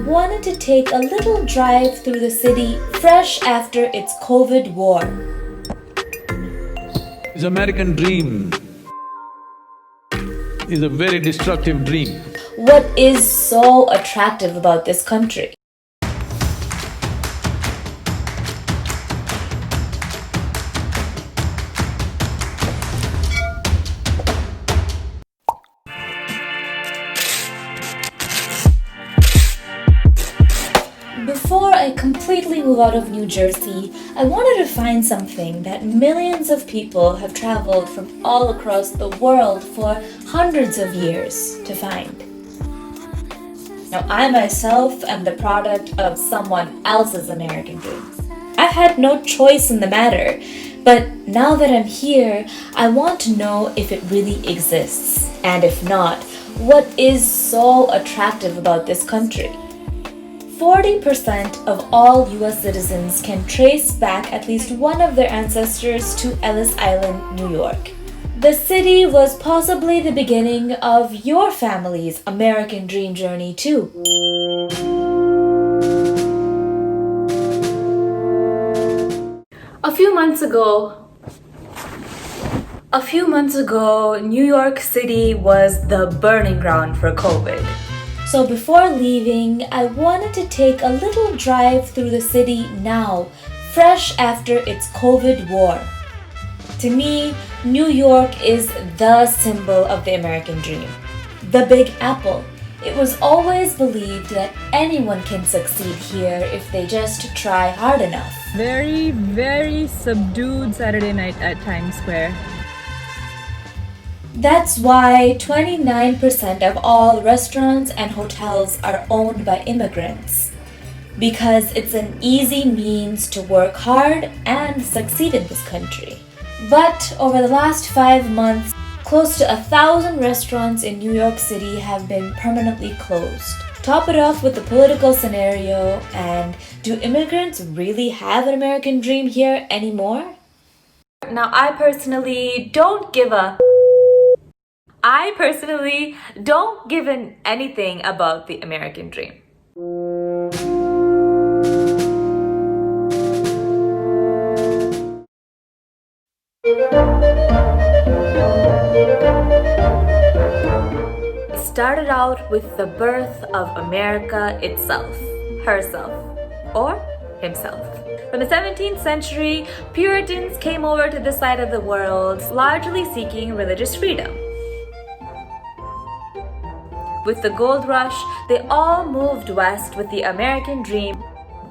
wanted to take a little drive through the city fresh after its COVID war. This American dream is a very destructive dream. What is so attractive about this country? Before I completely move out of New Jersey, I wanted to find something that millions of people have traveled from all across the world for hundreds of years to find. Now, I myself am the product of someone else's American dreams. I had no choice in the matter, but now that I'm here, I want to know if it really exists, and if not, what is so attractive about this country. 40% of all US citizens can trace back at least one of their ancestors to Ellis Island, New York. The city was possibly the beginning of your family's American dream journey too. A few months ago, New York City was the burning ground for COVID. So before leaving, I wanted to take a little drive through the city now, fresh after its COVID war. To me, New York is the symbol of the American dream. The Big Apple. It was always believed that anyone can succeed here if they just try hard enough. Very, very subdued Saturday night at Times Square. That's why 29% of all restaurants and hotels are owned by immigrants. Because it's an easy means to work hard and succeed in this country. But over the last 5 months, close to 1,000 restaurants in New York City have been permanently closed. Top it off with the political scenario, and do immigrants really have an American dream here anymore? Now, I personally don't give anything about the American dream. It started out with the birth of America itself, herself, or himself. From the 17th century, Puritans came over to this side of the world, largely seeking religious freedom. With the gold rush, they all moved west with the American dream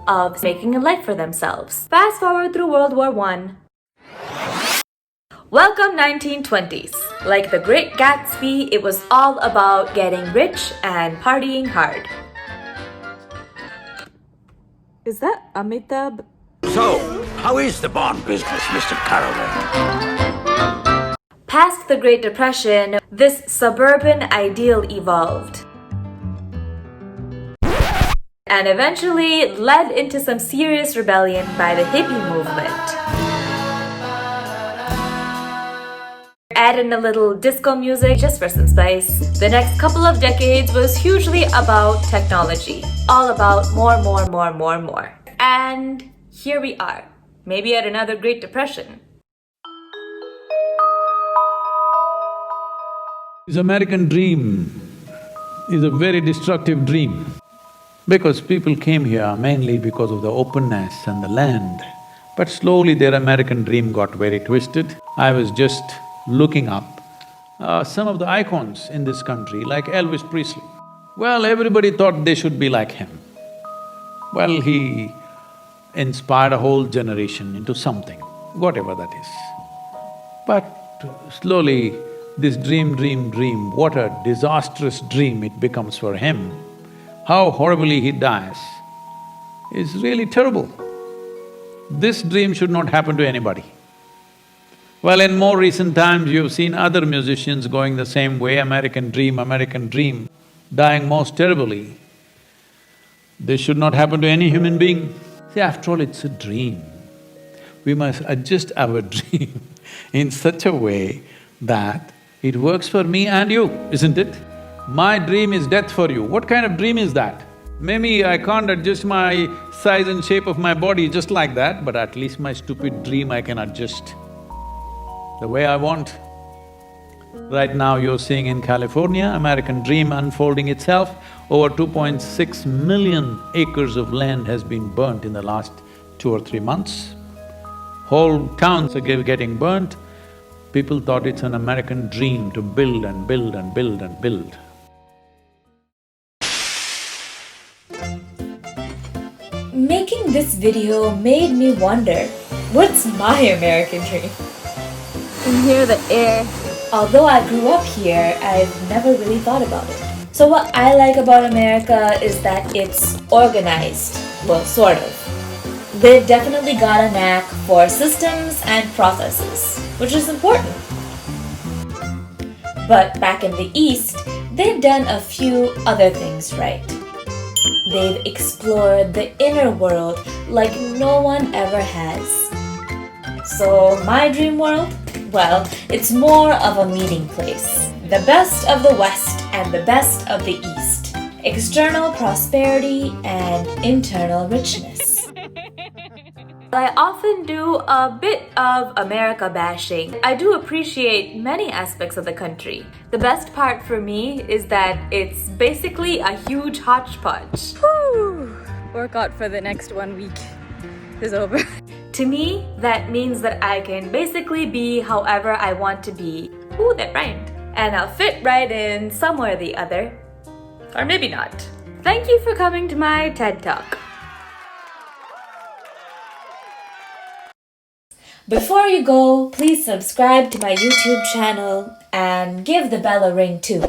of making a life for themselves. Fast forward through World War I. Welcome 1920s. Like the Great Gatsby, it was all about getting rich and partying hard. Is that Amitabh? So, how is the bond business, Mr. Caraway? Past the Great Depression, this suburban ideal evolved and eventually led into some serious rebellion by the hippie movement. Add in a little disco music just for some spice. The next couple of decades was hugely about technology, all about more. And here we are, maybe at another Great Depression. This American dream is a very destructive dream because people came here mainly because of the openness and the land. But slowly their American dream got very twisted. I was just looking up some of the icons in this country, like Elvis Presley. Well, everybody thought they should be like him. Well, he inspired a whole generation into something, whatever that is. But slowly, this dream, what a disastrous dream it becomes for him. How horribly he dies is really terrible. This dream should not happen to anybody. Well, in more recent times, you've seen other musicians going the same way, American dream, dying most terribly. This should not happen to any human being. See, after all, it's a dream. We must adjust our dream in such a way that it works for me and you, isn't it? My dream is death for you. What kind of dream is that? Maybe I can't adjust my size and shape of my body just like that, but at least my stupid dream I can adjust the way I want. Right now you're seeing in California, American dream unfolding itself. Over 2.6 million acres of land has been burnt in the last 2 or 3 months. Whole towns are getting burnt. People thought it's an American dream to build and build and build and build. Making this video made me wonder, what's my American dream? can hear the air. Although I grew up here, I've never really thought about it. So what I like about America is that it's organized. Well, sort of. They've definitely got a knack for systems and processes, which is important. But back in the East, they've done a few other things right. They've explored the inner world like no one ever has. So my dream world? Well, it's more of a meeting place. The best of the West and the best of the East. External prosperity and internal richness. I often do a bit of America bashing. I do appreciate many aspects of the country. The best part for me is that it's basically a huge hodgepodge. Whew. Workout for the next 1 week is over. To me, that means that I can basically be however I want to be. Ooh, that rhymed. And I'll fit right in somewhere or the other. Or maybe not. Thank you for coming to my TED Talk. Before you go, please subscribe to my YouTube channel and give the bell a ring too.